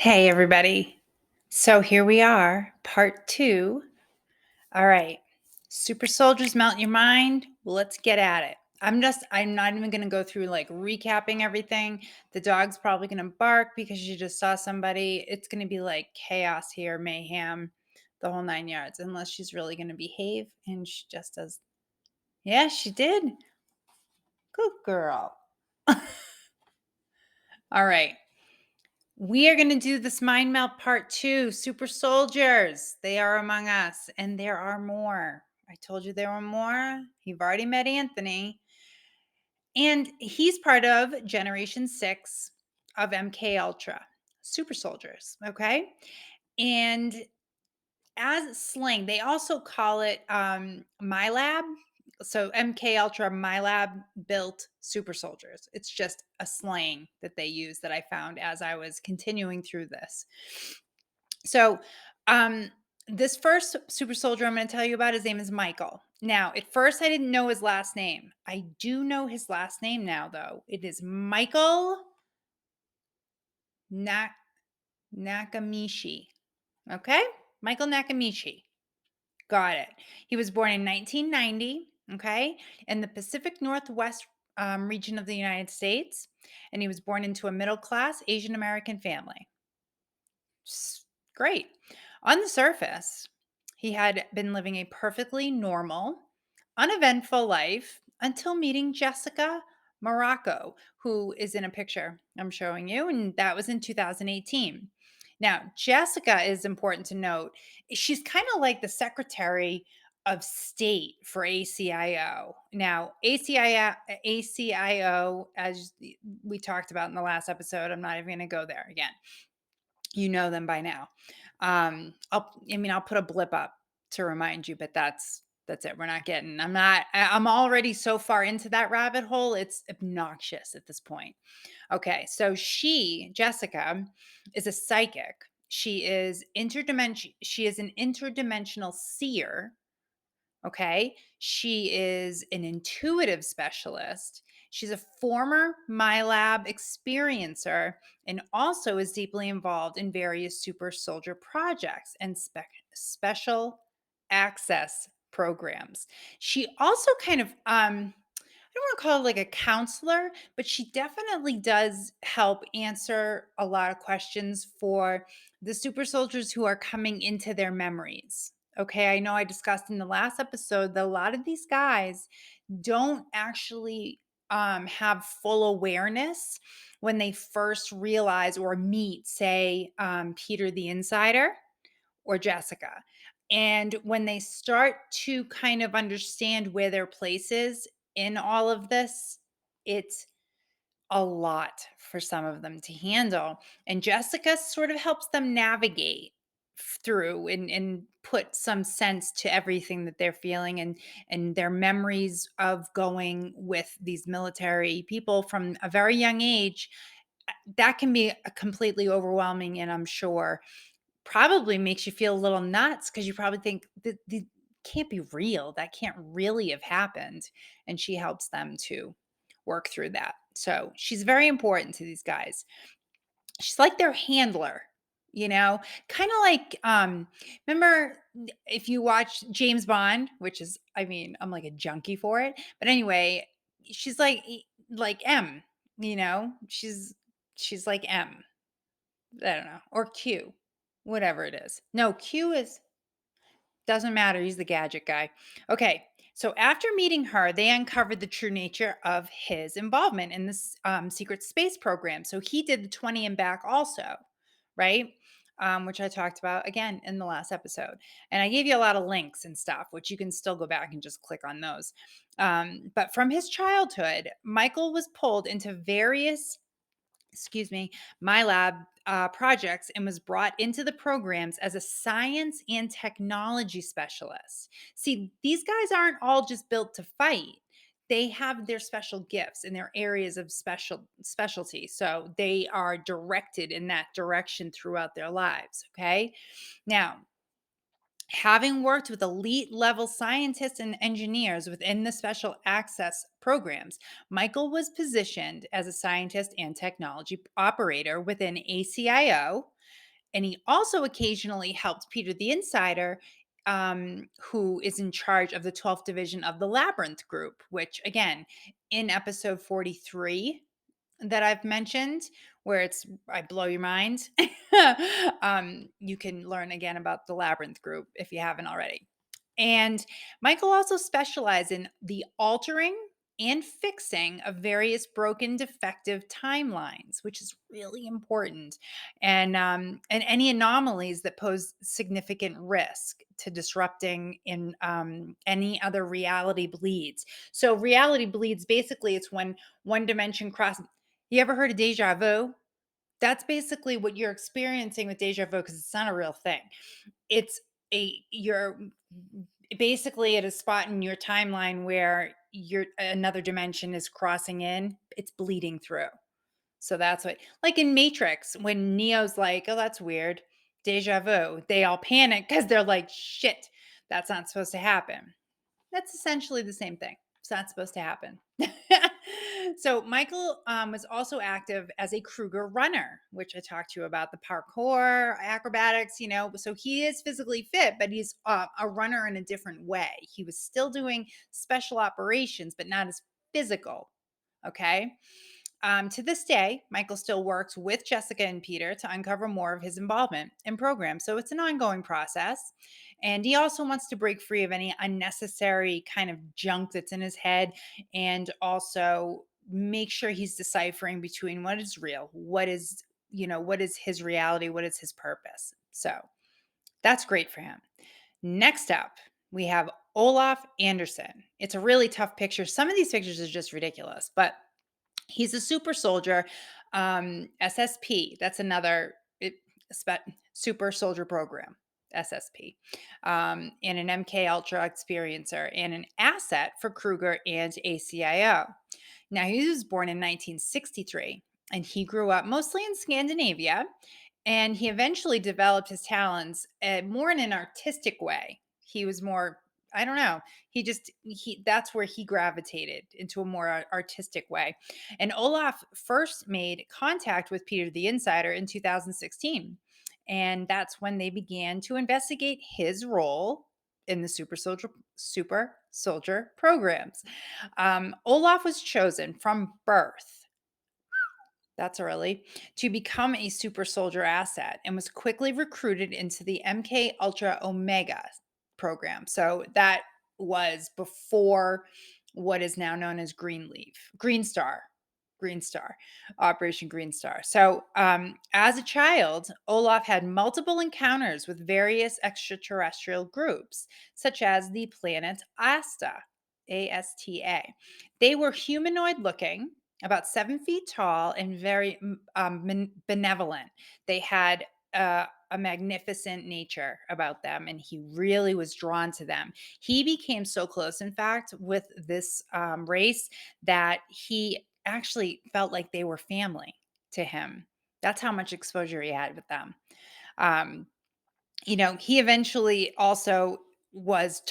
Hey, everybody. So here we are, part two. All right. Super soldiers melt your mind. Let's get at it. I'm not even going to go through like recapping everything. The dog's probably going to bark because she just saw somebody. It's going to be like chaos here, mayhem, the whole 9 yards, unless she's really going to behave. And she just does. Yeah, she did. Good girl. All right. We are going to do this mind melt part two. Super soldiers. They are among us, and there are more. I told you there were more. You've already met Anthony, and he's part of Generation 6 of MK Ultra. Super soldiers. Okay. And as slang, they also call it My Lab. So MK Ultra My Lab built super soldiers. It's just a slang that they use that I found as I was continuing through this. So, um, this first super soldier I'm going to tell you about, his name is Michael. Now, at first, I didn't know his last name. I do know his last name now, though. It is Michael Nakamichi. Okay, Michael Nakamichi. Got it. He was born in 1990, okay, in the Pacific Northwest region of the United States, and he was born into a middle class Asian American family. Great. On the surface, he had been living a perfectly normal, uneventful life until meeting Jessica Morocco, who is in a picture I'm showing you, and that was in 2018. Now, Jessica is important to note. She's kind of like the Secretary of State for ACIO. Now, ACIO, as we talked about in the last episode, I'm not even going to go there again. You know them by now. I'll put a blip up to remind you, but that's it. We're not getting. I'm already so far into that rabbit hole. It's obnoxious at this point. Okay, so Jessica, is a psychic. She is interdimension. She is an interdimensional seer. Okay. She is an intuitive specialist. She's a former MyLab experiencer and also is deeply involved in various super soldier projects and special access programs. She also kind of, I don't want to call it like a counselor, but she definitely does help answer a lot of questions for the super soldiers who are coming into their memories. Okay, I know I discussed in the last episode that a lot of these guys don't actually have full awareness when they first realize or meet, say, Peter the Insider or Jessica. And when they start to kind of understand where their place is in all of this, it's a lot for some of them to handle. And Jessica sort of helps them navigate through and put some sense to everything that they're feeling and their memories of going with these military people from a very young age. That can be a completely overwhelming, and I'm sure probably makes you feel a little nuts because you probably think that can't be real. That can't really have happened. And she helps them to work through that. So she's very important to these guys. She's like their handler, kind of like remember if you watch James Bond, which is I'm like a junkie for it. But anyway, she's like M, she's like M. I don't know, or Q, whatever it is. No, Q is doesn't matter. He's the gadget guy. Okay. So after meeting her, they uncovered the true nature of his involvement in this secret space program. So he did the 20 and back also, right? Which I talked about again in the last episode. And I gave you a lot of links and stuff, which you can still go back and just click on those. But from his childhood, Michael was pulled into various my lab projects and was brought into the programs as a science and technology specialist. See, these guys aren't all just built to fight. They have their special gifts and their areas of specialty. So they are directed in that direction throughout their lives. Okay. Now, having worked with elite level scientists and engineers within the special access programs, Michael was positioned as a scientist and technology operator within ACIO. And he also occasionally helped Peter the Insider, who is in charge of the 12th division of the Labyrinth group, which, again, in episode 43 that I've mentioned, where it's I blow your mind, you can learn again about the Labyrinth group if you haven't already. And Michael also specialized in the altering and fixing of various broken defective timelines, which is really important, and any anomalies that pose significant risk to disrupting in any other reality bleeds. So reality bleeds, basically it's when one dimension cross. You ever heard of deja vu? That's basically what you're experiencing with deja vu, because it's not a real thing. It's you're basically at a spot in your timeline where another dimension is crossing in, it's bleeding through. So that's what, like in Matrix, when Neo's like, "Oh, that's weird. Deja vu." They all panic because they're like, "Shit, that's not supposed to happen." That's essentially the same thing. It's not supposed to happen. So Michael was also active as a Kruger runner, which I talked to you about, the parkour, acrobatics. So he is physically fit, but he's a runner in a different way. He was still doing special operations, but not as physical. Okay. To this day, Michael still works with Jessica and Peter to uncover more of his involvement in programs. So it's an ongoing process. And he also wants to break free of any unnecessary kind of junk that's in his head, and also make sure he's deciphering between what is real, what is his reality, what is his purpose. So that's great for him. Next up, we have Olaf Anderson. It's a really tough picture. Some of these pictures are just ridiculous, but he's a super soldier, SSP. That's another super soldier program, SSP, and an MK Ultra experiencer and an asset for Kruger and ACIO. Now, he was born in 1963, and he grew up mostly in Scandinavia, and he eventually developed his talents more in an artistic way. He was more, I don't know, that's where he gravitated into a more artistic way. And Olaf first made contact with Peter the Insider in 2016. And that's when they began to investigate his role in the super soldier programs. Olaf was chosen from birth, that's early, to become a super soldier asset, and was quickly recruited into the MK Ultra Omega program. So that was before what is now known as Green Star, Operation Green Star. So, as a child, Olaf had multiple encounters with various extraterrestrial groups, such as the planet ASTA. They were humanoid looking, about 7 feet tall, and very benevolent. They had a magnificent nature about them, and he really was drawn to them. He became so close, in fact, with this race, that he actually felt like they were family to him. That's how much exposure he had with them. Um, he eventually also was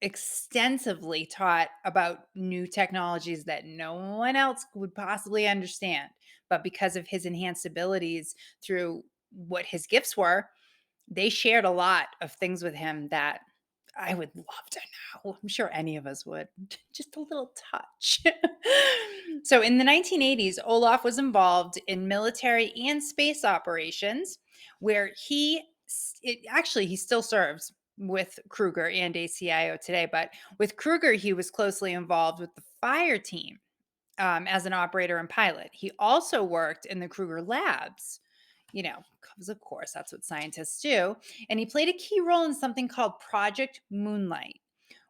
extensively taught about new technologies that no one else would possibly understand. But because of his enhanced abilities through what his gifts were, they shared a lot of things with him that I would love to know. I'm sure any of us would. Just a little touch. So in the 1980s, Olaf was involved in military and space operations, where he still serves with Kruger and ACIO today, but with Kruger, he was closely involved with the fire team, as an operator and pilot. He also worked in the Kruger labs, because of course that's what scientists do. And he played a key role in something called Project Moonlight,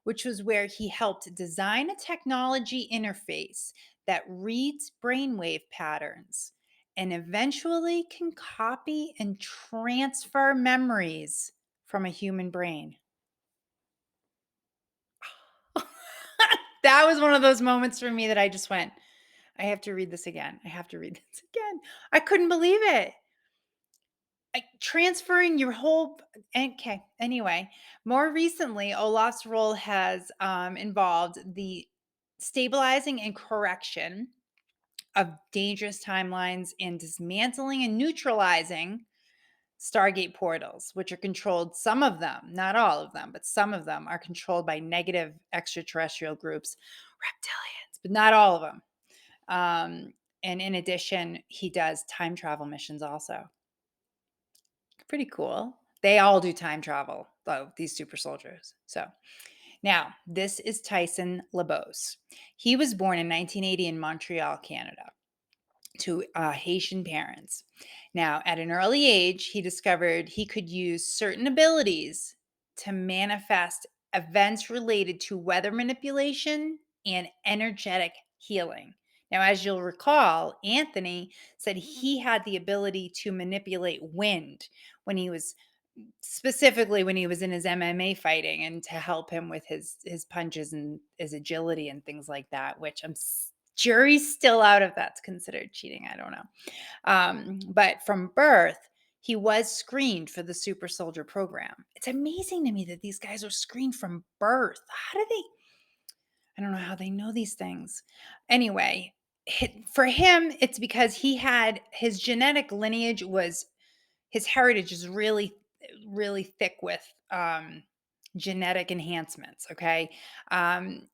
which was where he helped design a technology interface that reads brainwave patterns and eventually can copy and transfer memories from a human brain. That was one of those moments for me that I just went, I have to read this again. I have to read this again. I couldn't believe it. Transferring your whole okay. Anyway, more recently, Olaf's role has involved the stabilizing and correction of dangerous timelines and dismantling and neutralizing Stargate portals, which are controlled, some of them, not all of them, but some of them are controlled by negative extraterrestrial groups, reptilians, but not all of them. Um, and in addition, he does time travel missions also. Pretty cool. They all do time travel, though, these super soldiers. So now, this is Tyson LeBose. He was born in 1980 in Montreal, Canada, to Haitian parents. Now, at an early age, he discovered he could use certain abilities to manifest events related to weather manipulation and energetic healing. Now, as you'll recall, Anthony said he had the ability to manipulate wind when he was specifically when he was in his MMA fighting and to help him with his punches and his agility and things like that, which jury's still out if that's considered cheating. I don't know. But from birth, he was screened for the super soldier program. It's amazing to me that these guys are screened from birth. How do they? I don't know how they know these things. Anyway, for him, it's because he had his genetic lineage was his heritage is really, really thick with genetic enhancements. Okay.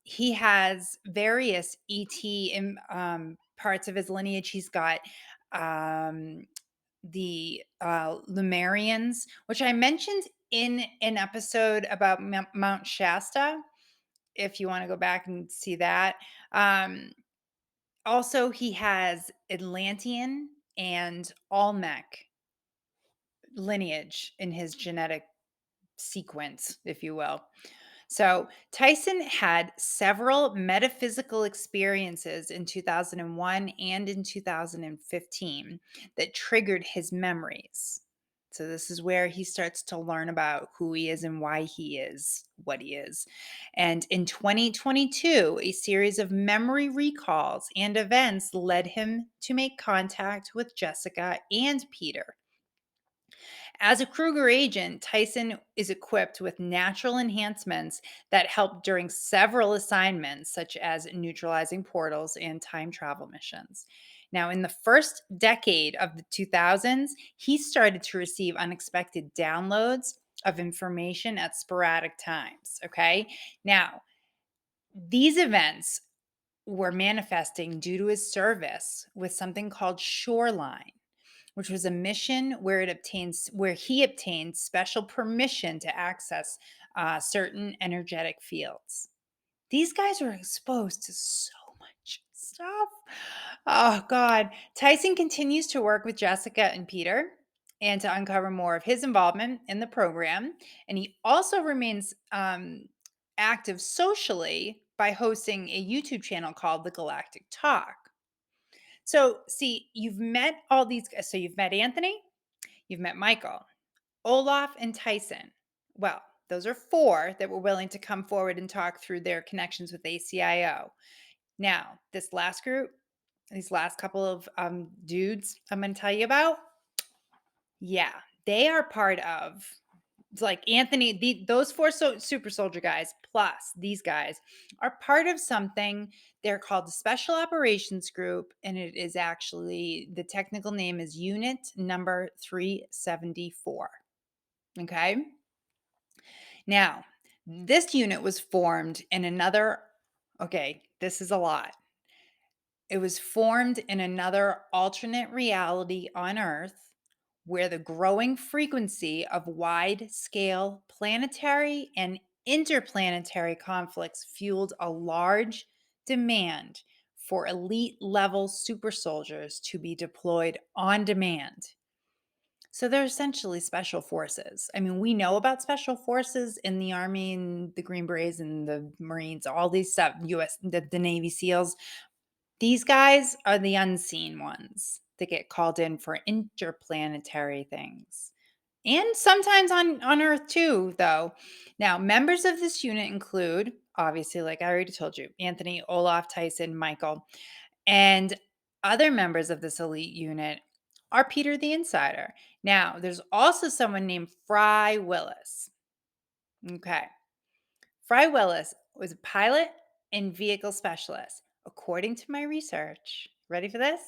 He has various ET in, parts of his lineage. He's got um, the Lemurians, which I mentioned in an episode about Mount Shasta. If you want to go back and see that. Um, Also, he has Atlantean and Olmec lineage in his genetic sequence, if you will. So, Tyson had several metaphysical experiences in 2001 and in 2015 that triggered his memories. So, this is where he starts to learn about who he is and why he is what he is. And in 2022, a series of memory recalls and events led him to make contact with Jessica and Peter. As a Kruger agent, Tyson is equipped with natural enhancements that help during several assignments, such as neutralizing portals and time travel missions. Now, in the first decade of the 2000s, he started to receive unexpected downloads of information at sporadic times. Okay. Now, these events were manifesting due to his service with something called Shoreline, which was a mission where he obtained special permission to access certain energetic fields. These guys were exposed to so much stuff. Oh God. Tyson continues to work with Jessica and Peter and to uncover more of his involvement in the program. And he also remains active socially by hosting a YouTube channel called The Galactic Talk. So, see, you've met all these guys. So, you've met Anthony, you've met Michael, Olaf, and Tyson. Well, those are four that were willing to come forward and talk through their connections with ACIO. Now, this last group, these last couple of dudes I'm going to tell you about, yeah, they are part of it's like Anthony, those four super soldier guys plus these guys are part of something. They're called the Special Operations Group, and it is actually the technical name is Unit Number 374. Okay. Now, this unit was formed in another. Okay, this is a lot. It was formed in another alternate reality on Earth where the growing frequency of wide scale planetary and interplanetary conflicts fueled a large demand for elite level super soldiers to be deployed on demand. So they're essentially special forces. I mean, we know about special forces in the Army and the Green Berets and the Marines, all these stuff, US, the Navy SEALs. These guys are the unseen ones that get called in for interplanetary things. And sometimes on Earth too, though. Now, members of this unit include, obviously, like I already told you, Anthony, Olaf, Tyson, Michael, and other members of this elite unit are Peter the Insider. Now, there's also someone named Fry Willis. Okay. Fry Willis was a pilot and vehicle specialist. According to my research, ready for this?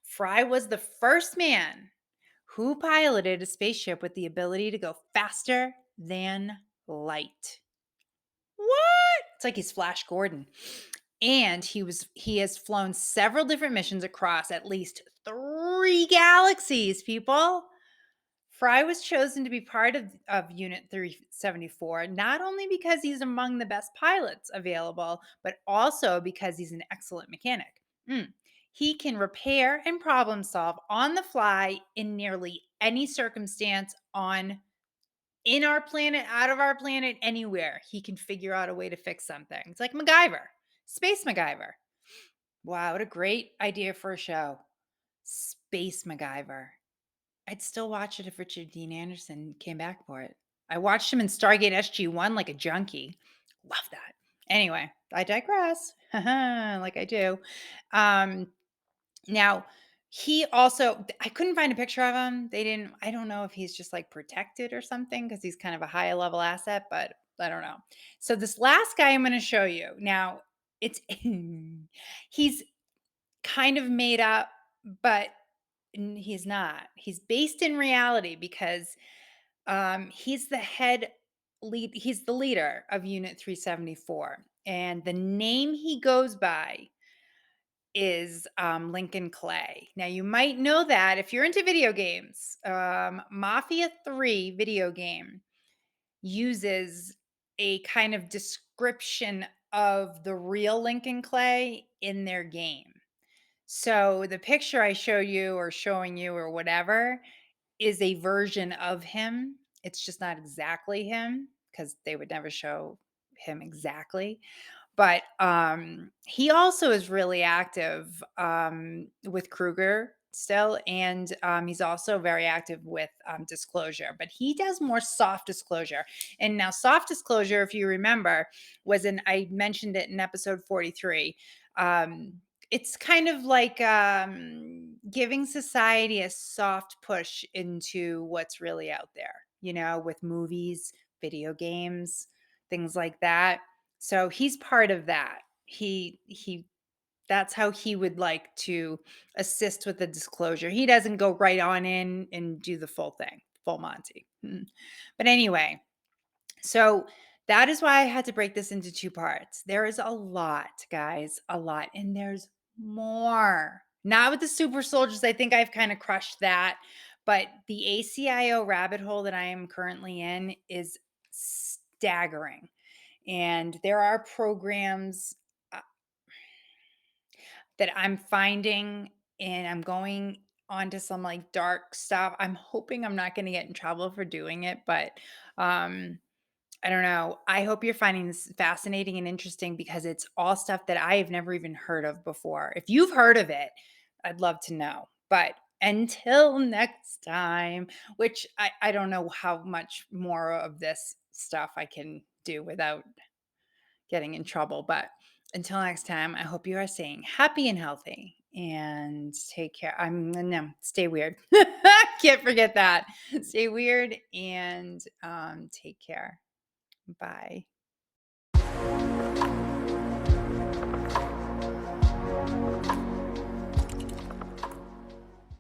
Fry was the first man Who piloted a spaceship with the ability to go faster than light? What? It's like he's Flash Gordon. And he has flown several different missions across at least 3 galaxies, people. Fry was chosen to be part of Unit 374, not only because he's among the best pilots available, but also because he's an excellent mechanic. Mm. He can repair and problem solve on the fly in nearly any circumstance on in our planet, out of our planet, anywhere. He can figure out a way to fix something. It's like MacGyver, Space MacGyver. Wow, what a great idea for a show. Space MacGyver. I'd still watch it if Richard Dean Anderson came back for it. I watched him in Stargate SG-1 like a junkie. Love that. Anyway, I digress. Like I do. Um, Now, he also I couldn't find a picture of him. They didn't I don't know if he's just, like, protected or something because he's kind of a high level asset, but I don't know. So this last guy I'm gonna show you, now it's he's kind of made up, but he's not. He's based in reality because, he's the leader of Unit 374, and the name he goes by is Lincoln Clay. Now, you might know that if you're into video games, Mafia 3 video game uses a kind of description of the real Lincoln Clay in their game. So the picture I show you or showing you or whatever is a version of him. It's just not exactly him because they would never show him exactly. But, he also is really active, with Kruger still, and, he's also very active with, Disclosure, but he does more soft disclosure. And now soft disclosure, if you remember, was in I mentioned it in episode 43. Um, it's kind of like, giving society a soft push into what's really out there, with movies, video games, things like that. So he's part of that. He That's how he would like to assist with the disclosure. He doesn't go right on in and do the full thing, full Monty. But anyway, so that is why I had to break this into 2 parts. There is a lot, guys, a lot, and there's more. Not with the super soldiers. I think I've kind of crushed that, but the ACIO rabbit hole that I am currently in is staggering. And there are programs uh, that I'm finding, and I'm going onto some like dark stuff. I'm hoping I'm not going to get in trouble for doing it, but um, I don't know. I hope you're finding this fascinating and interesting because it's all stuff that I have never even heard of before. If you've heard of it, I'd love to know. But until next time, which I don't know how much more of this stuff I can do without getting in trouble. But until next time, I hope you are staying happy and healthy and take care. No, stay weird. Can't forget that. Stay weird and take care. Bye.